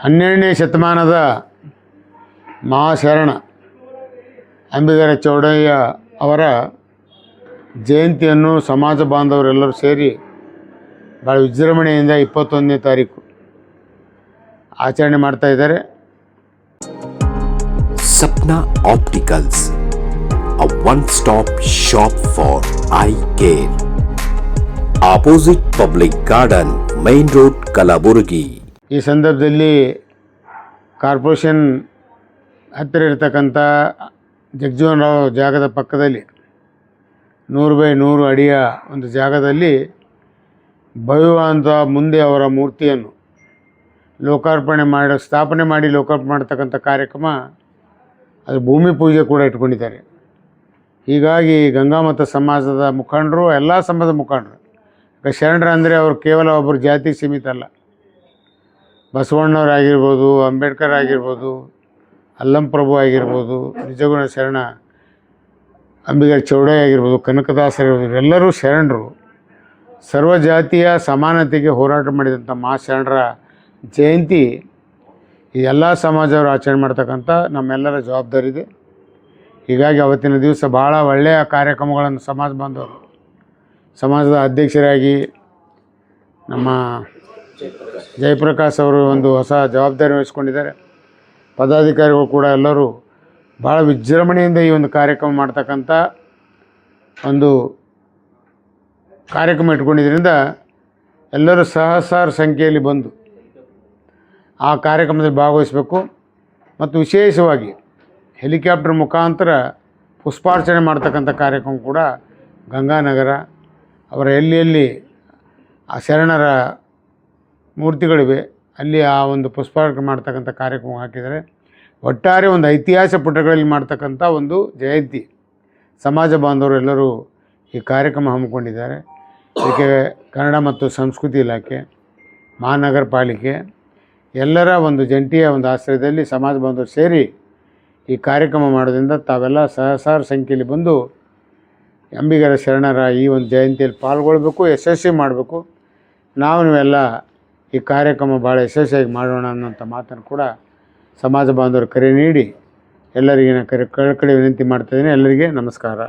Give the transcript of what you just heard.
12ನೇ ಶತಮಾನದ ಮಹಾಶರಣ ಅಂಬಿಗರ ಚೌಡಯ್ಯ ಅವರ ಜಯಂತಿಯನ್ನು ಸಮಾಜ ಬಾಂಧವರೆಲ್ಲರೂ ಸೇರಿ ಭಾಳ ವಿಜೃಂಭಣೆಯಿಂದ 21ನೇ ತಾರೀಕು ಆಚರಣೆ ಮಾಡ್ತಾ ಇದ್ದಾರೆ. Sapna opticals, a one-stop shop for eye care. Opposite Public Garden, Main Road, Kalaburgi. ಈ ಸಂದರ್ಭದಲ್ಲಿ ಕಾರ್ಪೊರೇಷನ್ ಹತ್ತಿರ ಇರತಕ್ಕಂಥ ಜಗಜೀವನ್ ರಾವ್ ಜಾಗದ ಪಕ್ಕದಲ್ಲಿ 100 ಬೈ 100 ಅಡಿಯ ಒಂದು ಜಾಗದಲ್ಲಿ ಭವ್ಯವಾದ ಮುಂದೆ ಅವರ ಮೂರ್ತಿಯನ್ನು ಸ್ಥಾಪನೆ ಮಾಡಿ ಲೋಕಾರ್ಪಣೆ ಮಾಡ್ತಕ್ಕಂಥ ಕಾರ್ಯಕ್ರಮ, ಅದು ಭೂಮಿ ಪೂಜೆ ಕೂಡ ಇಟ್ಕೊಂಡಿದ್ದಾರೆ. ಹೀಗಾಗಿ ಗಂಗಾಮತ ಸಮಾಜದ ಮುಖಂಡರು, ಎಲ್ಲ ಸಮಾಜದ ಮುಖಂಡರು, ಶರಣರು ಅಂದರೆ ಅವರು ಕೇವಲ ಒಬ್ಬರು ಜಾತಿ ಸೀಮಿತ ಅಲ್ಲ. ಬಸವಣ್ಣವರಾಗಿರ್ಬೋದು, ಅಂಬೇಡ್ಕರ್ ಆಗಿರ್ಬೋದು, ಅಲ್ಲಂಪ್ರಭು ಆಗಿರ್ಬೋದು, ನಿಜಗುಣ ಶರಣ ಅಂಬಿಗರ ಚೌಡಯ್ಯ ಆಗಿರ್ಬೋದು, ಕನಕದಾಸರಿರ್ಬೋದು, ಎಲ್ಲರೂ ಶರಣರು. ಸರ್ವ ಜಾತಿಯ ಸಮಾನತೆಗೆ ಹೋರಾಟ ಮಾಡಿದಂಥ ಮಹಾಶರಣರ ಜಯಂತಿ ಈ ಎಲ್ಲ ಸಮಾಜವರು ಆಚರಣೆ ಮಾಡ್ತಕ್ಕಂಥ ನಮ್ಮೆಲ್ಲರ ಜವಾಬ್ದಾರಿ ಇದೆ. ಹೀಗಾಗಿ ಅವತ್ತಿನ ದಿವಸ ಭಾಳ ಒಳ್ಳೆಯ ಕಾರ್ಯಕ್ರಮಗಳನ್ನು ಸಮಾಜ ಬಾಂಧವರು, ಸಮಾಜದ ಅಧ್ಯಕ್ಷರಾಗಿ ನಮ್ಮ ಜಯಪ್ರಕಾಶ್ ಅವರು ಒಂದು ಹೊಸ ಜವಾಬ್ದಾರಿ ವಹಿಸ್ಕೊಂಡಿದ್ದಾರೆ. ಪದಾಧಿಕಾರಿಗಳು ಕೂಡ ಎಲ್ಲರೂ ಭಾಳ ವಿಜೃಂಭಣೆಯಿಂದ ಈ ಒಂದು ಕಾರ್ಯಕ್ರಮ ಮಾಡ್ತಕ್ಕಂಥ ಒಂದು ಕಾರ್ಯಕ್ರಮ ಇಟ್ಕೊಂಡಿದ್ದರಿಂದ ಎಲ್ಲರೂ ಸಹಸ್ರಾರು ಸಂಖ್ಯೆಯಲ್ಲಿ ಬಂದು ಆ ಕಾರ್ಯಕ್ರಮದಲ್ಲಿ ಭಾಗವಹಿಸಬೇಕು. ಮತ್ತು ವಿಶೇಷವಾಗಿ ಹೆಲಿಕಾಪ್ಟರ್ ಮುಖಾಂತರ ಪುಷ್ಪಾರ್ಚನೆ ಮಾಡ್ತಕ್ಕಂಥ ಕಾರ್ಯಕ್ರಮ ಕೂಡ ಗಂಗಾನಗರ ಅವರ ಎಲ್ಲಿ ಆ ಶರಣರ ಮೂರ್ತಿಗಳಿವೆ ಅಲ್ಲಿ ಆ ಒಂದು ಪುಷ್ಪಾರ್ಚನೆ ಮಾಡ್ತಕ್ಕಂಥ ಕಾರ್ಯಕ್ರಮ ಹಾಕಿದ್ದಾರೆ. ಒಟ್ಟಾರೆ ಒಂದು ಐತಿಹಾಸಿಕ ಪುಟಗಳಲ್ಲಿ ಮಾಡ್ತಕ್ಕಂಥ ಒಂದು ಜಯಂತಿ. ಸಮಾಜ ಬಾಂಧವರು ಎಲ್ಲರೂ ಈ ಕಾರ್ಯಕ್ರಮ ಹಮ್ಮಿಕೊಂಡಿದ್ದಾರೆ. ಇದಕ್ಕೆ ಕನ್ನಡ ಮತ್ತು ಸಂಸ್ಕೃತಿ ಇಲಾಖೆ, ಮಹಾನಗರ ಪಾಲಿಕೆ ಎಲ್ಲರ ಒಂದು ಜಂಟಿಯ ಒಂದು ಆಶ್ರಯದಲ್ಲಿ ಸಮಾಜ ಬಾಂಧವರು ಸೇರಿ ಈ ಕಾರ್ಯಕ್ರಮ ಮಾಡೋದ್ರಿಂದ ತಾವೆಲ್ಲ ಸಹಸ್ರಾರು ಸಂಖ್ಯೆಯಲ್ಲಿ ಬಂದು ಅಂಬಿಗರ ಶರಣರ ಈ ಒಂದು ಜಯಂತಿಯಲ್ಲಿ ಪಾಲ್ಗೊಳ್ಬೇಕು, ಯಶಸ್ವಿ ಮಾಡಬೇಕು. ನೀವೆಲ್ಲ ಈ ಕಾರ್ಯಕ್ರಮ ಭಾಳ ಯಶಸ್ವಿಯಾಗಿ ಮಾಡೋಣ ಅನ್ನೋಂಥ ಮಾತನ್ನು ಕೂಡ ಸಮಾಜ ಬಾಂಧವರು ಕರೆ ನೀಡಿ ಎಲ್ಲರಿಗೆ ಕಳಕಳಿ ವಿನಂತಿ ಮಾಡ್ತಾಯಿದ್ದೀನಿ. ಎಲ್ಲರಿಗೆ ನಮಸ್ಕಾರ.